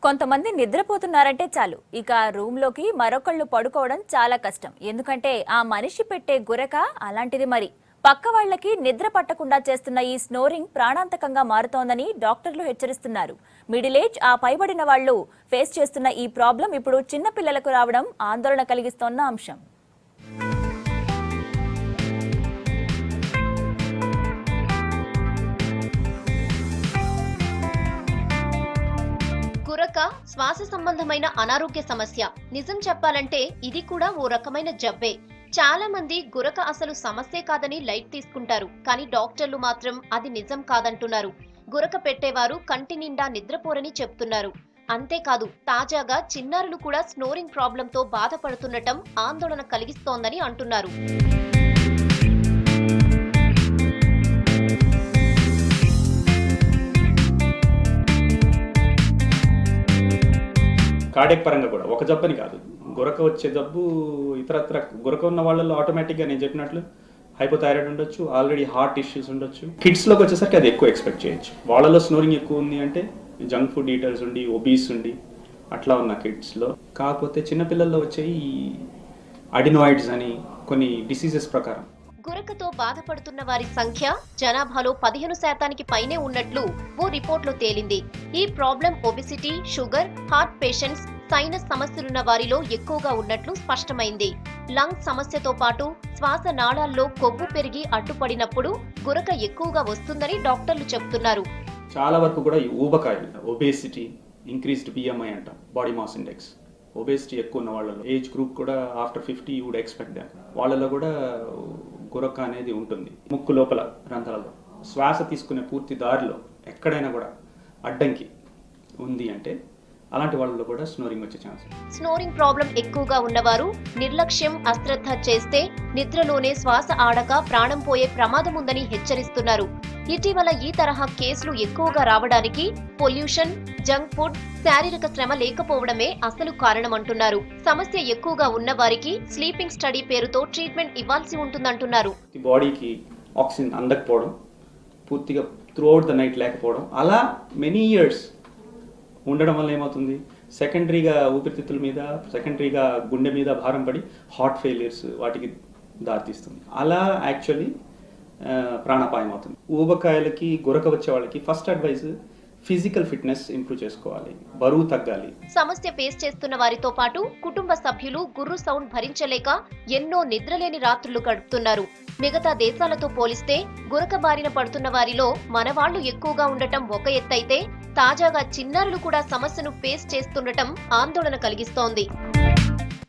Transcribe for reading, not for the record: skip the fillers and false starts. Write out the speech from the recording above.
కొంతమంది నిద్రపోతున్నారంటే చాలు ఇక రూమ్లోకి మరొకళ్ళు పడుకోవడం చాలా కష్టం. ఎందుకంటే ఆ మనిషి పెట్టే గురక అలాంటిది. మరి పక్క వాళ్లకి నిద్ర పట్టకుండా చేస్తున్న ఈ స్నోరింగ్ ప్రాణాంతకంగా మారుతోందని డాక్టర్లు హెచ్చరిస్తున్నారు. మిడిల్ ఏజ్ ఆ పైబడిన వాళ్లు ఫేస్ చేస్తున్న ఈ ప్రాబ్లం ఇప్పుడు చిన్న పిల్లలకు రావడం ఆందోళన కలిగిస్తోన్న అంశం. గురక శ్వాస సంబంధమైన అనారోగ్య సమస్య. నిజం చెప్పాలంటే ఇది కూడా ఓ రకమైన జబ్బే. చాలా మంది గురక అసలు సమస్యే కాదని లైట్ తీసుకుంటారు, కానీ డాక్టర్లు మాత్రం అది నిజం కాదంటున్నారు. గురక పెట్టేవారు కంటి నిండా నిద్రపోరని చెప్తున్నారు. అంతేకాదు, తాజాగా చిన్నారులు కూడా స్నోరింగ్ ప్రాబ్లంతో బాధపడుతుండటం ఆందోళన కలిగిస్తోందని అంటున్నారు. కార్డియక్ పరంగా కూడా ఒక జబ్బని కాదు, గురక వచ్చే జబ్బు ఇతరత్ర గురక ఉన్న వాళ్ళలో ఆటోమేటిక్గా నేను చెప్పినట్లు హైపోథైరాయిడ్ ఉండొచ్చు, ఆల్రెడీ హార్ట్ ఇష్యూస్ ఉండొచ్చు. కిడ్స్లోకి వచ్చేసరికి అది ఎక్కువ ఎక్స్పెక్ట్ చేయొచ్చు. వాళ్ళలో స్నోరింగ్ ఎక్కువ ఉంది అంటే జంక్ ఫుడ్ ఈటర్స్ ఉండి, ఒబీస్ ఉండి అట్లా ఉన్న కిడ్స్లో. కాకపోతే చిన్నపిల్లల్లో వచ్చే ఈ అడినాయిడ్స్ అని కొన్ని డిసీజెస్ ప్రకారం గురకతో బాధపడుతున్న వారి సంఖ్య జనాభాలో 15% పైనే ఉన్నట్లు ఓ రిపోర్ట్లో తేలింది. ఈ problem obesity, sugar, heart patients, sinus సమస్యలున్న వారిలో ఎక్కువగా ఉన్నట్లు స్పష్టమైంది. లంగ్ సమస్యతో పాటు శ్వాస నాళాల్లో కొవ్వు పెరిగి అడ్డుపడినప్పుడు గురక ఎక్కువగా వస్తుందని డాక్టర్లు చెబుతున్నారు. చాలా వరకు కూడా ఈ ఊబకాయలు, ఒబేసిటీ, ఇంక్రీజ్డ్ బిఎంఐ అంటాం, బాడీ మాస్ ఇండెక్స్, ఒబేసిటీ ఎక్కువ ఉన్న వాళ్ళలో ఏజ్ గ్రూప్ కూడా after 50 you would expect that వాళ్ళలో కూడా గురక అనేది ఉంటుంది. ముక్కు లోపల రంధ్రాలలో శ్వాస తీసుకునే పూర్తి దారిలో ఎక్కడైనా కూడా అడ్డంకి ఉంది అంటే అలాంటి వాళ్ళలో కూడా స్నోరింగ్ వచ్చే ఛాన్స్. స్నోరింగ్ ప్రాబ్లం ఎక్కువగా ఉన్నవారు నిర్లక్ష్యం, అశ్రద్ధ చేస్తే నిద్రలోనే శ్వాస ఆడక ప్రాణం పోయే ప్రమాదం ఉందని హెచ్చరిస్తున్నారు. ఇటీవల ఈ తరహా కేసులు ఎక్కువగా రావడానికి పొల్యూషన్, జంక్ ఫుడ్, శారీరక శ్రమ లేకపోవడమే అసలు కారణమంటున్నారు. సమస్య ఎక్కువగా ఉన్న వారికి స్లీపింగ్ స్టడీ పేరుతో ట్రీట్మెంట్ ఇవ్వాల్సి ఉంటుందంటున్నారు. బాడీకి ఆక్సిజన్ అందకపోవడం, పూర్తిగా త్రూ అవుట్ ద నైట్ లేకపోవడం, అలా మెనీ ఇయర్స్ ఉండడం వల్ల ఏమవుతుంది, సెకండరీగా ఊపిరితిత్తుల మీద, సెకండరీగా గుండె మీద భారం పడి హార్ట్ ఫెయిలియర్స్ వాటికి దారితీస్తుంది. అలా యాక్చువల్లీ ప్రాణాపాయం అవుతుంది. ఊబకాయలకి, గురక వచ్చే వాళ్ళకి first advice physical fitness improve చేసుకోవాలి, బరువు తగ్గాలి. సమస్య ఫేస్ చేస్తున్న వారితో పాటు కుటుంబ సభ్యులు గుర్రు సౌండ్ భరించలేక ఎన్నో నిద్రలేని రాత్రులు గడుపుతున్నారు. మిగతా దేశాలతో పోలిస్తే గురక బారిన పడుతున్న వారిలో మనవాళ్లు ఎక్కువగా ఉండటం ఒక ఎత్తైతే, తాజాగా చిన్నారులు కూడా సమస్యను ఫేస్ చేస్తుండటం ఆందోళన కలిగిస్తోంది.